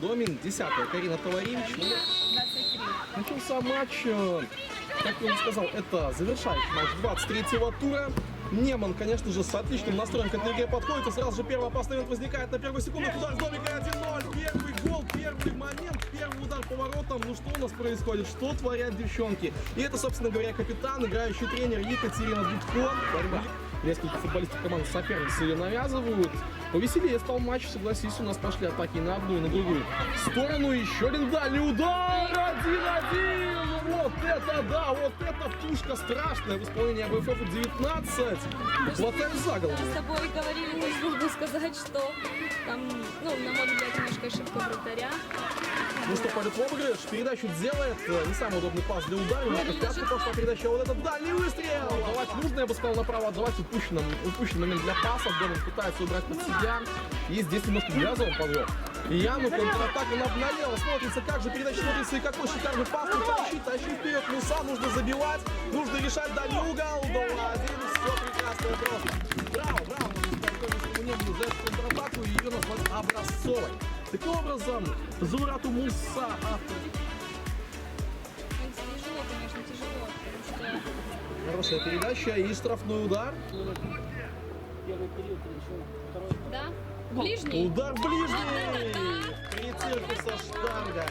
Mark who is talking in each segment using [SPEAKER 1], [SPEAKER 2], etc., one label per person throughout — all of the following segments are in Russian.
[SPEAKER 1] Домин, 10-я Карина Товаревич.
[SPEAKER 2] 23.
[SPEAKER 1] Начался матч, как я уже сказал, это завершающий матч 23-го тура. Неман, конечно же, с отличным настроем к этой игре подходит. И сразу же первый опасный момент возникает на первой секунде. Удар с домика 1-0. Первый гол, первый момент, первый удар поворотом. Ну что у нас происходит? Что творят девчонки? И это, собственно говоря, капитан, играющий тренер Екатерина Дудко. Борьба. Несколько футболистов команды соперницы ее навязывают. Повеселее стал матч, согласись, у нас пошли атаки на одну и на другую сторону. Еще один дальний удар! 1-1! Вот это да! Вот это пушка страшная в исполнении АБФ-19. Хватает за голову.
[SPEAKER 2] С тобой говорили, не могу сказать, что там, ну, на мой взгляд, немножко ошибка вратаря.
[SPEAKER 1] Ну что, пойдет в обыгрыш, передачу делает, не самый удобный пас для удара, немножко в пятку пошла передача, а вот этот дальний выстрел! Давать нужно, я бы сказал, направо отдавать упущенный момент для паса, Домин пытается убрать под себя, и здесь немножко Грязов подвел. И Яну контратака налево, смотрится, как же передача смотрится, и какой шикарный пас, ну тащи вперед, Муса, нужно забивать, нужно решать дальний угол, 2-1, все прекрасно просто. Браво, можно сказать, что не было за эту контратаку, и ее назвать образцовой. Таким образом, Зурату Муса автор.
[SPEAKER 2] Тяжело, конечно, тяжело, потому что...
[SPEAKER 1] Хорошая передача и штрафной удар.
[SPEAKER 2] Да? Ближний?
[SPEAKER 1] Удар в ближний! Прицельку со штангой.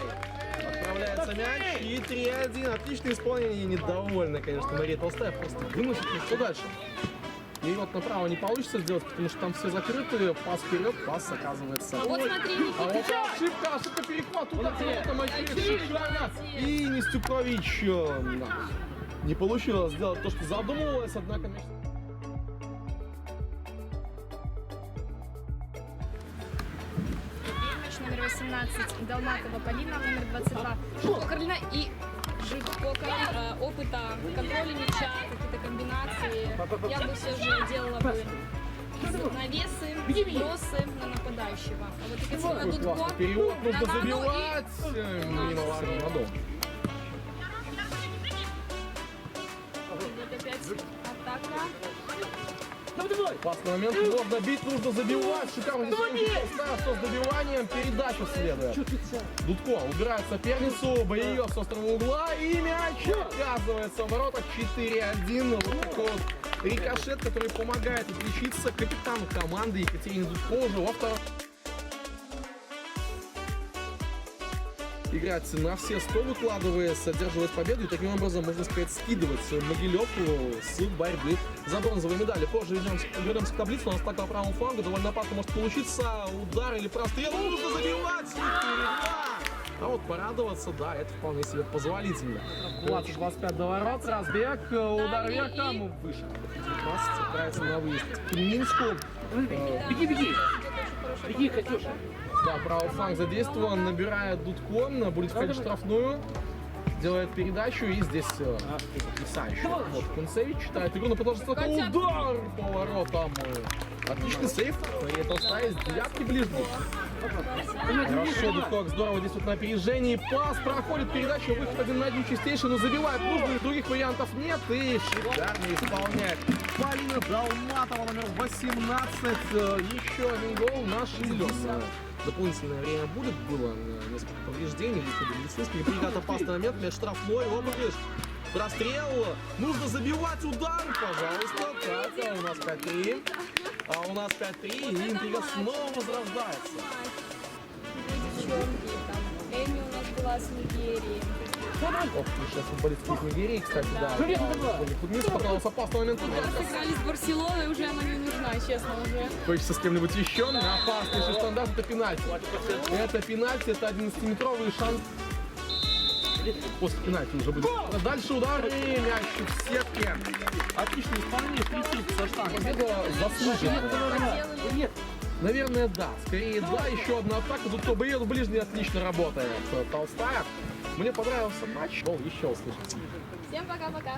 [SPEAKER 1] Отправляется мяч и 3-1. Отличное исполнение. Недовольна, конечно, Мария Толстая. Просто выносит их. Что дальше? И вот направо не получится сделать, потому что там все закрыты. Пас вперед, пас оказывается.
[SPEAKER 2] А вот смотри,
[SPEAKER 1] А вот ошибка перехват. Удар шикарно. И Нестюкович не получилось сделать то, что задумывалось, однако мяч...
[SPEAKER 2] номер 18 Долматова Полина, номер 22 Жутко Каролина и Жутко опыта контроля мяча, какие-то комбинации. Я бы все же делала бы навесы, бросы на нападающего. А вот Екатерина Дудко...
[SPEAKER 1] Перевод нужно забивать. Мимо ворот.
[SPEAKER 2] Вот опять атака.
[SPEAKER 1] Классный момент, можно бить, нужно забивать. Шикарно здесь с добиванием, передача следует. Дудко убирает соперницу, боец с острого угла и мяч оказывается в воротах 4-1. Вот такой вот рикошет, который помогает отличиться капитану команды Екатерине Дудко уже во втором. Играть на все 100, выкладываясь, одерживать победу и таким образом, можно сказать, скидывать Могилевку с борьбы за бронзовые медали. Позже вернемся к таблице, у нас так по правому флангу довольно опасно может получиться удар или прострел, нужно забивать! А вот порадоваться, да, это вполне себе позволительно. 20-25 до ворот, разбег, удар вверх, там выше. 19, отправится на выезд к Минску.
[SPEAKER 3] Беги, Катюша.
[SPEAKER 1] Да, правый фланг задействован, набирает Дудко, будет входить в штрафную, делает передачу и здесь потрясающий. Вот Кунцевич читает игру на продолжительность, удар по воротам. Отличный сейф, Мария Толстая из девятки ближней. Хорошо, Дудко здорово действует на опережении, пас проходит, передача, выход 1 на 1 чистейший, но забивает нужно, других вариантов нет и шикарно исполняет. Полина Долматова, номер 18, еще один гол на Шилёса. Дополнительное время было несколько повреждений, медицинских бригад, опасный момент, мяч штрафной, обыгрыш, прострел, нужно забивать удар, пожалуйста, так, а у нас 5-3, и интрига снова возрождается.
[SPEAKER 2] Девчонки, там, Эми у нас была с Нигерии.
[SPEAKER 1] Ох, сейчас футболистки из Нигерии, кстати, да. Футболист попался опасный момент.
[SPEAKER 2] Сыграли с Барселоной, уже она не нужна, честно, уже.
[SPEAKER 1] Хочется с кем-нибудь еще, опаснейший стандарт, это пенальти. Это пенальти, это 11-метровый шанс. После пенальти уже будет. Дальше удар и мяч в сетке. Отличное исполнение, прицелька со штангой. Победа заслужена. Наверное, да. Скорее, да. Еще одна атака. Тут кто боец ближний отлично работает. Толстая. Мне понравился матч. Еще услышимся.
[SPEAKER 2] Всем пока-пока.